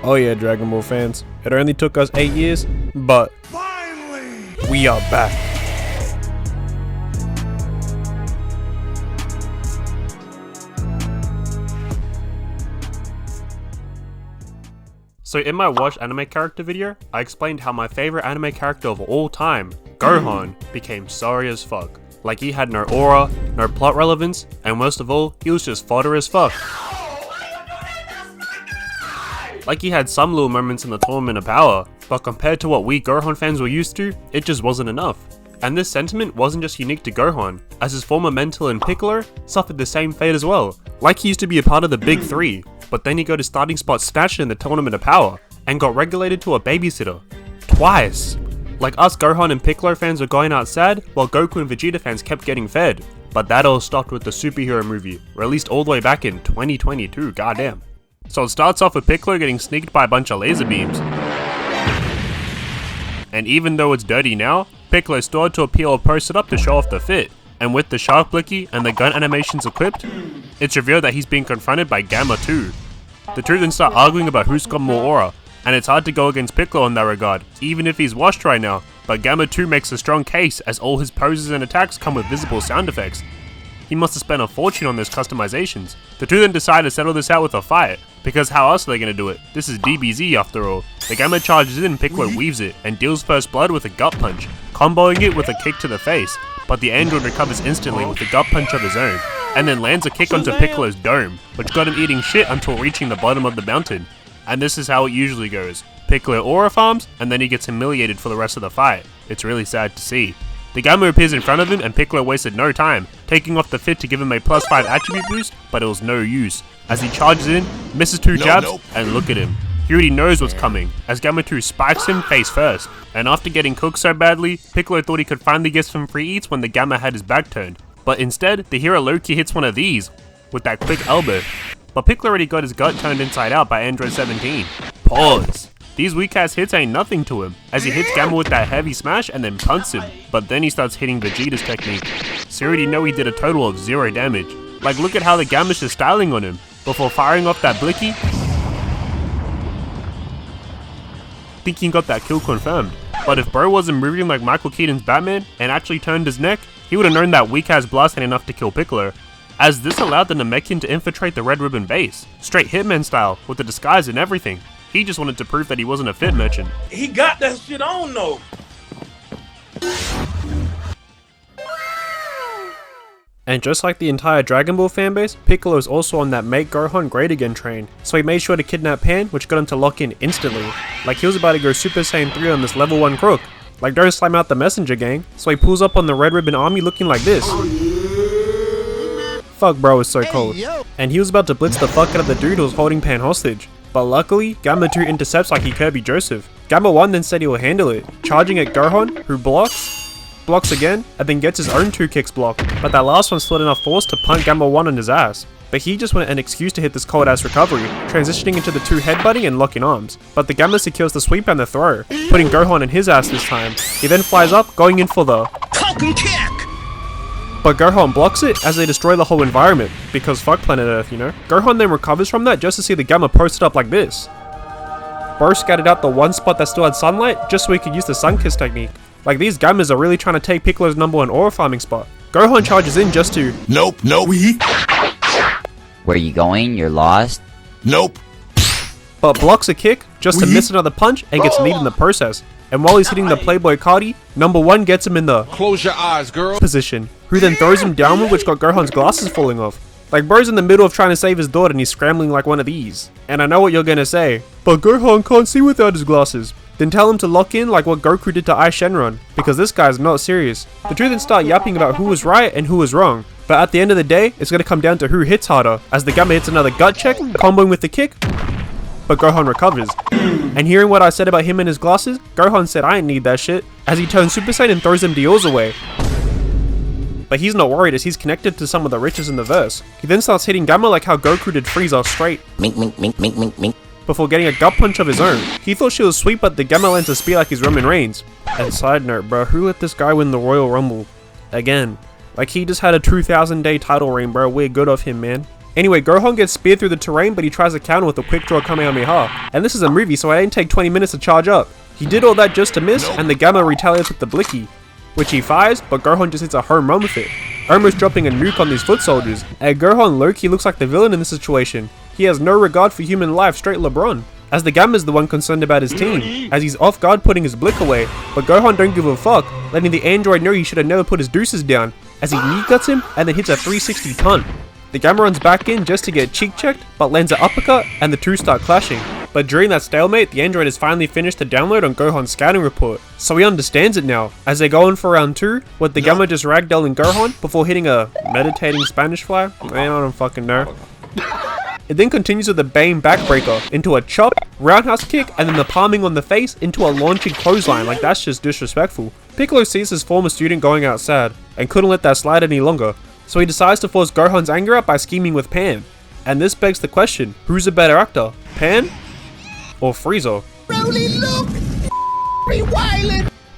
Oh yeah, Dragon Ball fans. It only took us 8 years, but finally we are back. So in my Wash anime character video, I explained how my favorite anime character of all time, Gohan, became sorry as fuck. Like he had no aura, no plot relevance, and worst of all, he was just fodder as fuck. Like he had some little moments in the Tournament of Power, but compared to what we Gohan fans were used to, it just wasn't enough. And this sentiment wasn't just unique to Gohan, as his former mentor in Piccolo suffered the same fate as well. Like he used to be a part of the Big Three, but then he got his starting spot snatched in the Tournament of Power, and got relegated to a babysitter. Twice! Like us Gohan and Piccolo fans were going out sad, while Goku and Vegeta fans kept getting fed. But that all stopped with the superhero movie, released all the way back in 2022, goddamn. So it starts off with Piccolo getting sneaked by a bunch of laser beams. And even though it's dirty now, Piccolo stored to appeal or posted up to show off the fit. And with the shark blicky and the gun animations equipped, it's revealed that he's being confronted by Gamma 2. The two then start arguing about who's got more aura, and it's hard to go against Piccolo in that regard, even if he's washed right now, but Gamma 2 makes a strong case as all his poses and attacks come with visible sound effects. He must have spent a fortune on those customizations. The two then decide to settle this out with a fight, because how else are they going to do it? This is DBZ after all. The Gamma charges in, Piccolo weaves it, and deals first blood with a gut punch, comboing it with a kick to the face, but the android recovers instantly with a gut punch of his own, and then lands a kick onto Piccolo's dome, which got him eating shit until reaching the bottom of the mountain. And this is how it usually goes. Piccolo aura farms, and then he gets humiliated for the rest of the fight. It's really sad to see. The Gamma appears in front of him and Piccolo wasted no time, taking off the fit to give him a +5 attribute boost, but it was no use, as he charges in, misses two jabs, and look at him. He already knows what's coming, as Gamma 2 spikes him face first, and after getting cooked so badly, Piccolo thought he could finally get some free eats when the Gamma had his back turned. But instead, the hero Loki hits one of these, with that quick elbow. But Piccolo already got his gut turned inside out by Android 17. Pause. These weak ass hits ain't nothing to him, as he hits Gamma with that heavy smash and then punts him, but then he starts hitting Vegeta's technique. So you already know he did a total of 0 damage. Like look at how the Gamma's just styling on him, before firing off that blicky. Thinking got that kill confirmed, but if bro wasn't moving like Michael Keaton's Batman and actually turned his neck, he would have known that weak ass blast ain't enough to kill Piccolo, as this allowed the Namekian to infiltrate the Red Ribbon base, straight Hitman style, with the disguise and everything. He just wanted to prove that he wasn't a fit merchant. He got that shit on though. And just like the entire Dragon Ball fanbase, Piccolo is also on that make Gohan great again train, so he made sure to kidnap Pan, which got him to lock in instantly. Like he was about to go Super Saiyan 3 on this level 1 crook. Like don't slime out the messenger gang, so he pulls up on the Red Ribbon army looking like this. Fuck bro is so cold. And he was about to blitz the fuck out of the dude who was holding Pan hostage. But luckily, Gamma 2 intercepts like he Kirby Joseph. Gamma 1 then said he will handle it, charging at Gohan, who blocks again, and then gets his own 2 kicks blocked, but that last one still had enough force to punt Gamma 1 on his ass. But he just wanted an excuse to hit this cold ass recovery, transitioning into the 2 headbutting and locking arms. But the Gamma secures the sweep and the throw, putting Gohan in his ass this time. He then flies up, going in for the Falcon Kick! But Gohan blocks it as they destroy the whole environment, because fuck planet Earth, you know? Gohan then recovers from that just to see the Gamma posted up like this. Bro scattered out the one spot that still had sunlight just so he could use the sun kiss technique. Like these Gammas are really trying to take Piccolo's #1 aura farming spot. Gohan charges in just to Nope. Where you going? You're lost? Nope. But blocks a kick just to miss another punch and gets kneed in the process. And while he's hitting the Playboy Cardi, #1 gets him in the Close your eyes, girl position, who then throws him downward, which got Gohan's glasses falling off. Like bro's in the middle of trying to save his daughter and he's scrambling like one of these. And I know what you're gonna say, but Gohan can't see without his glasses. Then tell him to lock in like what Goku did to Ai Shenron, because this guy's not serious. The two then start yapping about who was right and who was wrong. But at the end of the day, it's gonna come down to who hits harder, as the Gamma hits another gut check, comboing with the kick, but Gohan recovers. And hearing what I said about him and his glasses, Gohan said I ain't need that shit, as he turns Super Saiyan and throws them Dior's away. But he's not worried as he's connected to some of the riches in the verse. He then starts hitting Gamma like how Goku did Frieza straight, before getting a gut punch of his own. He thought she was sweet, but the Gamma lands a spear like he's Roman Reigns. And side note bro, who let this guy win the Royal Rumble? Again. Like he just had a 2000 day title reign bro, we're good of him man. Anyway, Gohan gets speared through the terrain, but he tries to counter with a quick draw Kamehameha. And this is a movie, so it didn't take 20 minutes to charge up. He did all that just to miss, and the Gamma retaliates with the blicky, which he fires, but Gohan just hits a home run with it, almost dropping a nuke on these foot soldiers. And Gohan low-key looks like the villain in this situation. He has no regard for human life, straight LeBron, as the Gamma's the one concerned about his team, as he's off guard putting his blick away, but Gohan don't give a fuck, letting the android know he should have never put his deuces down, as he knee guts him and then hits a 360 ton. The Gamma runs back in just to get cheek checked, but lands an uppercut and the two start clashing. But during that stalemate, the android has finally finished the download on Gohan's scouting report, so he understands it now, as they go in for round 2, with the Gamma just ragdolling Gohan before hitting a meditating Spanish fly. I don't fucking know. It then continues with a Bane backbreaker into a chop, roundhouse kick, and then the palming on the face into a launching clothesline. Like, that's just disrespectful. Piccolo sees his former student going out sad, and couldn't let that slide any longer, so he decides to force Gohan's anger out by scheming with Pan. And this begs the question, who's a better actor, Pan or Frieza?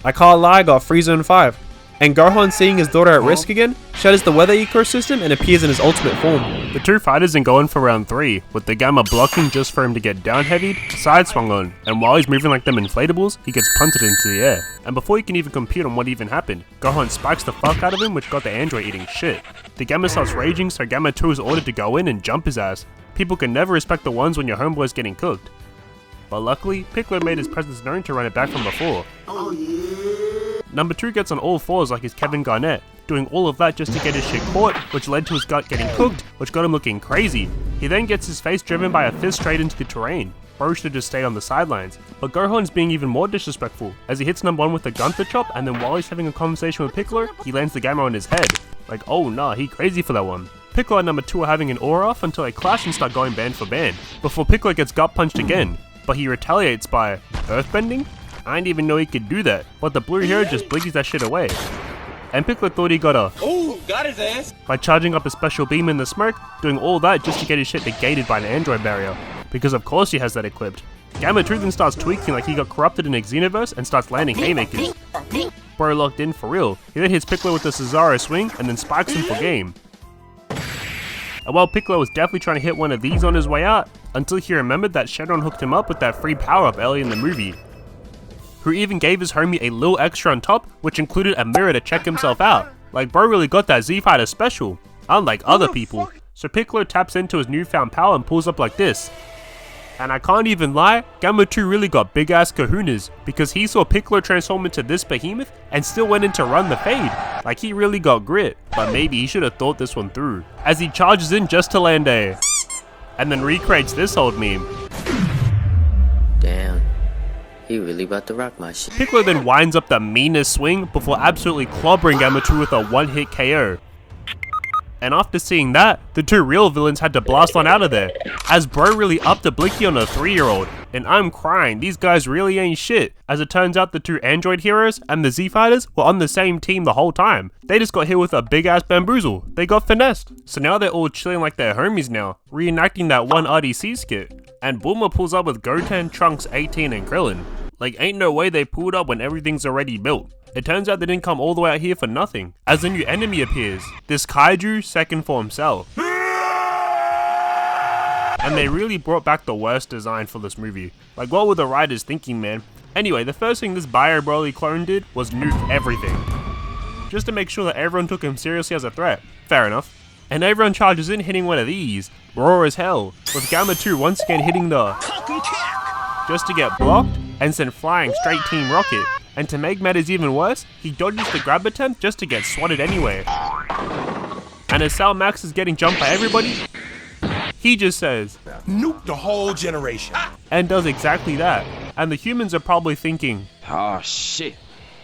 I can't lie, I got Frieza in 5. And Gohan, seeing his daughter at risk again, shatters the weather ecosystem and appears in his ultimate form. The two fighters then go in for round 3, with the Gamma blocking just for him to get down heavied, side swung on, and while he's moving like them inflatables, he gets punted into the air. And before he can even compute on what even happened, Gohan spikes the fuck out of him, which got the android eating shit. The Gamma starts raging, so Gamma 2 is ordered to go in and jump his ass. People can never respect the ones when your homeboy's getting cooked. But luckily, Piccolo made his presence known to run it back from before. Number 2 gets on all fours like his Kevin Garnett, doing all of that just to get his shit caught, which led to his gut getting cooked, which got him looking crazy. He then gets his face driven by a fist straight into the terrain. Bro should just stay on the sidelines. But Gohan's being even more disrespectful, as he hits number 1 with a Gunther chop, and then while he's having a conversation with Piccolo, he lands the Gamma on his head. Like, oh nah, he crazy for that one. Piccolo and number 2 are having an aura off until they clash and start going band for band, before Piccolo gets gut punched again. But he retaliates by earthbending? I didn't even know he could do that, but the blue hero just blinkies that shit away. And Piccolo thought he got his ass by charging up a special beam in the smoke, doing all that just to get his shit negated by an android barrier, because of course he has that equipped. Gamma 2 then starts tweaking like he got corrupted in a Xenoverse and starts landing haymakers. Bro locked in for real. He then hits Piccolo with the Cesaro swing and then spikes him for game. And while Piccolo was definitely trying to hit one of these on his way out, until he remembered that Shenron hooked him up with that free power-up early in the movie, who even gave his homie a little extra on top, which included a mirror to check himself out. Like, bro really got that Z-Fighter special, unlike other people. So Piccolo taps into his newfound power and pulls up like this. And I can't even lie, Gamma 2 really got big ass kahunas, because he saw Piccolo transform into this behemoth and still went in to run the fade. Like, he really got grit, but maybe he should have thought this one through, as he charges in just to land a, and then recreates this old meme. Damn, he really about to rock my shit. Piccolo then winds up the meanest swing before absolutely clobbering Gamma 2 with a one-hit KO. And after seeing that, the two real villains had to blast on out of there, as bro really upped the blicky on a 3-year-old. And I'm crying, these guys really ain't shit. As it turns out, the two android heroes and the Z-Fighters were on the same team the whole time. They just got hit with a big ass bamboozle. They got finessed. So now they're all chilling like they're homies now, reenacting that one RDC skit. And Bulma pulls up with Goten, Trunks, 18 and Krillin. Like, ain't no way they pulled up when everything's already built. It turns out they didn't come all the way out here for nothing, as a new enemy appears, this Kaiju second form Cell. And they really brought back the worst design for this movie. Like, what were the writers thinking, man? Anyway, the first thing this Bio Broly clone did was nuke everything, just to make sure that everyone took him seriously as a threat. Fair enough. And everyone charges in hitting one of these, raw as hell, with Gamma 2 once again hitting the just to get blocked and sent flying straight Team Rocket. And to make matters even worse, he dodges the grab attempt just to get swatted anyway. And as Cell Max is getting jumped by everybody, he just says, Nuke the whole generation. And does exactly that. And the humans are probably thinking, oh shit,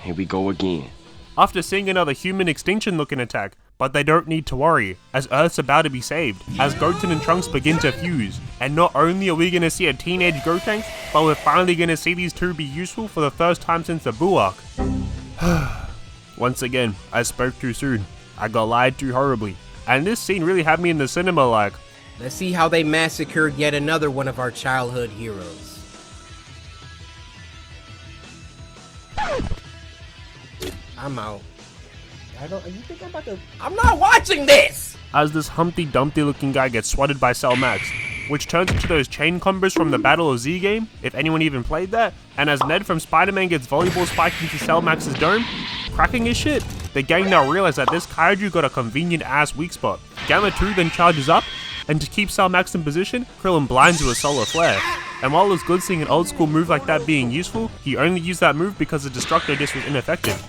here we go again. After seeing another human extinction looking attack, but they don't need to worry, as Earth's about to be saved, as Goten and Trunks begin to fuse. And not only are we gonna see a teenage Gotenks, but we're finally gonna see these two be useful for the first time since the Buu arc. Once again, I spoke too soon. I got lied to horribly. And this scene really had me in the cinema like, let's see how they massacred yet another one of our childhood heroes. I'm out. You think I'm about to? I'm not watching this! As this Humpty Dumpty looking guy gets swatted by Cell Max, which turns into those chain combos from the Battle of Z game, if anyone even played that, and as Ned from Spider-Man gets volleyball spiked into Cell Max's dome, cracking his shit, the gang now realize that this kaiju got a convenient ass weak spot. Gamma 2 then charges up, and to keep Cell Max in position, Krillin blinds with a solar flare. And while it was good seeing an old school move like that being useful, he only used that move because the Destructo Disc was ineffective.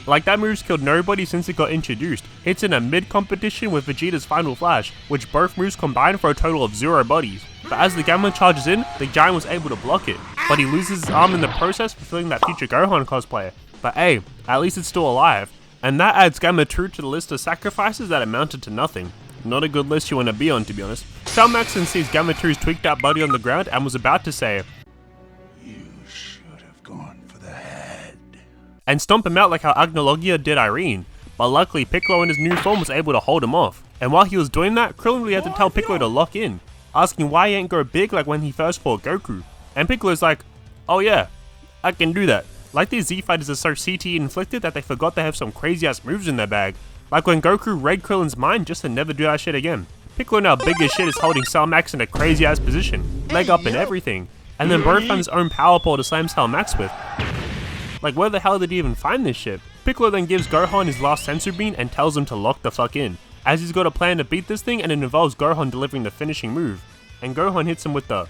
Like, that move's killed nobody since it got introduced. It's in a mid-competition with Vegeta's Final Flash, which both moves combine for a total of 0 bodies. But as the Gamma charges in, the giant was able to block it, but he loses his arm in the process, fulfilling that future Gohan cosplayer. But hey, at least it's still alive. And that adds Gamma 2 to the list of sacrifices that amounted to nothing. Not a good list you want to be on, to be honest. Cell Max then sees Gamma 2's tweaked out body on the ground and was about to say, You should have gone for the head. and stomp him out like how Agnologia did Irene. But luckily Piccolo in his new form was able to hold him off. And while he was doing that, Krillin really had to tell Piccolo to lock in, asking why he ain't go big like when he first fought Goku. And Piccolo's like, oh yeah, I can do that. Like, these Z fighters are so CTE inflicted that they forgot they have some crazy ass moves in their bag. Like when Goku read Krillin's mind just to never do that shit again. Piccolo now big as shit is holding Cell Max in a crazy ass position, leg up and everything, and then both found his own power pole to slam Cell Max with. Like, where the hell did he even find this shit? Piccolo then gives Gohan his last sensor beam and tells him to lock the fuck in, as he's got a plan to beat this thing and it involves Gohan delivering the finishing move. And Gohan hits him with the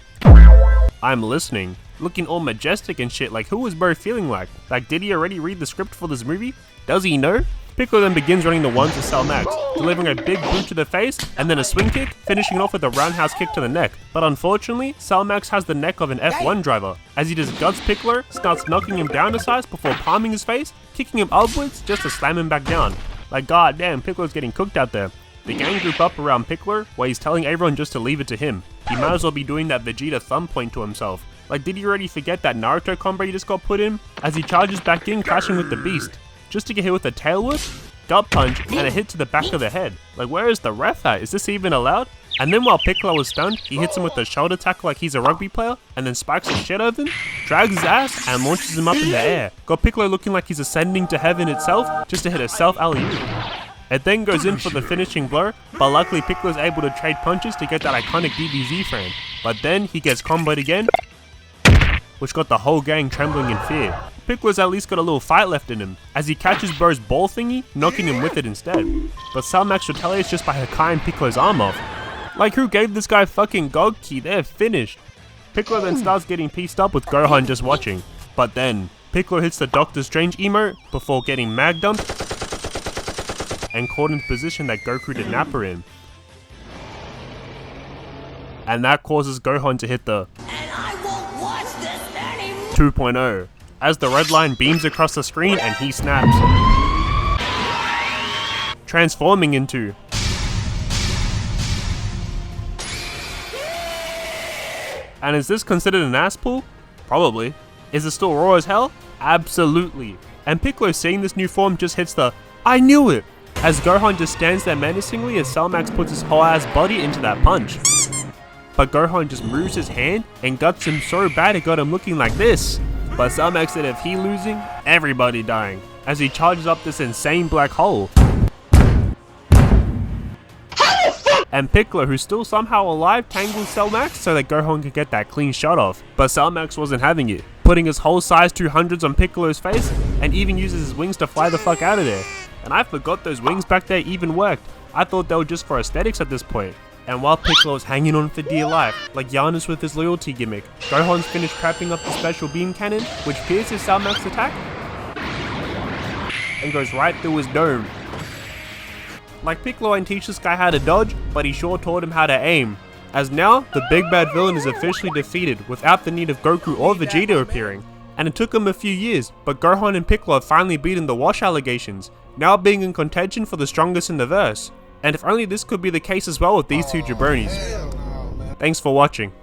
I'm listening, looking all majestic and shit. Like, who was Bro feeling like? Like, did he already read the script for this movie? Does he know? Piccolo then begins running the ones to Cell Max, delivering a big boot to the face and then a swing kick, finishing it off with a roundhouse kick to the neck. But unfortunately, Cell Max has the neck of an F1 driver, as he just guts Piccolo, starts knocking him down to size before palming his face, kicking him upwards just to slam him back down. Like, god damn, Piccolo's getting cooked out there. The gang group up around Piccolo, where he's telling everyone just to leave it to him. He might as well be doing that Vegeta thumb point to himself. Like, did he already forget that Naruto combo he just got put in? As he charges back in, clashing with the beast, just to get hit with a tail whip, gut punch, and a hit to the back of the head. Like, where is the ref at? Is this even allowed? And then while Piccolo is stunned, he hits him with a shoulder tackle like he's a rugby player, and then spikes the shit out of him, drags his ass, and launches him up in the air. Got Piccolo looking like he's ascending to heaven itself, just to hit a self alley-oop. It then goes in for the finishing blow, but luckily Piccolo's able to trade punches to get that iconic DBZ frame. But then he gets comboed again, which got the whole gang trembling in fear. Piccolo's at least got a little fight left in him, as he catches Bro's ball thingy, knocking him with it instead. But Cell Max retaliates just by Hakaiing Piccolo's arm off. Like, who gave this guy fucking God Key? They're finished. Piccolo then starts getting pieced up with Gohan just watching. But then, Piccolo hits the Doctor Strange emote before getting mag dumped and caught in the position that Goku did Nappa in. And that causes Gohan to hit the 2.0, as the red line beams across the screen and he snaps, transforming into And is this considered an ass pull? Probably. Is it still raw as hell? Absolutely. And Piccolo seeing this new form just hits the I knew it, as Gohan just stands there menacingly as Cell Max puts his whole ass body into that punch. But Gohan just moves his hand and guts him so bad it got him looking like this. But Cell Max said if he losing, everybody dying, as he charges up this insane black hole. And Piccolo, who's still somehow alive, tangles Cell Max so that Gohan could get that clean shot off. But Cell Max wasn't having it, putting his whole size 200s on Piccolo's face and even uses his wings to fly the fuck out of there. And I forgot those wings back there even worked. I thought they were just for aesthetics at this point. And while Piccolo's hanging on for dear life, like Giannis with his loyalty gimmick, Gohan's finished prepping up the special beam cannon, which pierces Cell Max's attack and goes right through his dome. Like, Piccolo ain't teach this guy how to dodge, but he sure taught him how to aim. As now, the big bad villain is officially defeated without the need of Goku or Vegeta appearing. And it took him a few years, but Gohan and Piccolo have finally beaten the Wash allegations, now being in contention for the strongest in the verse. And if only this could be the case as well with these two jabronis. Thanks for watching.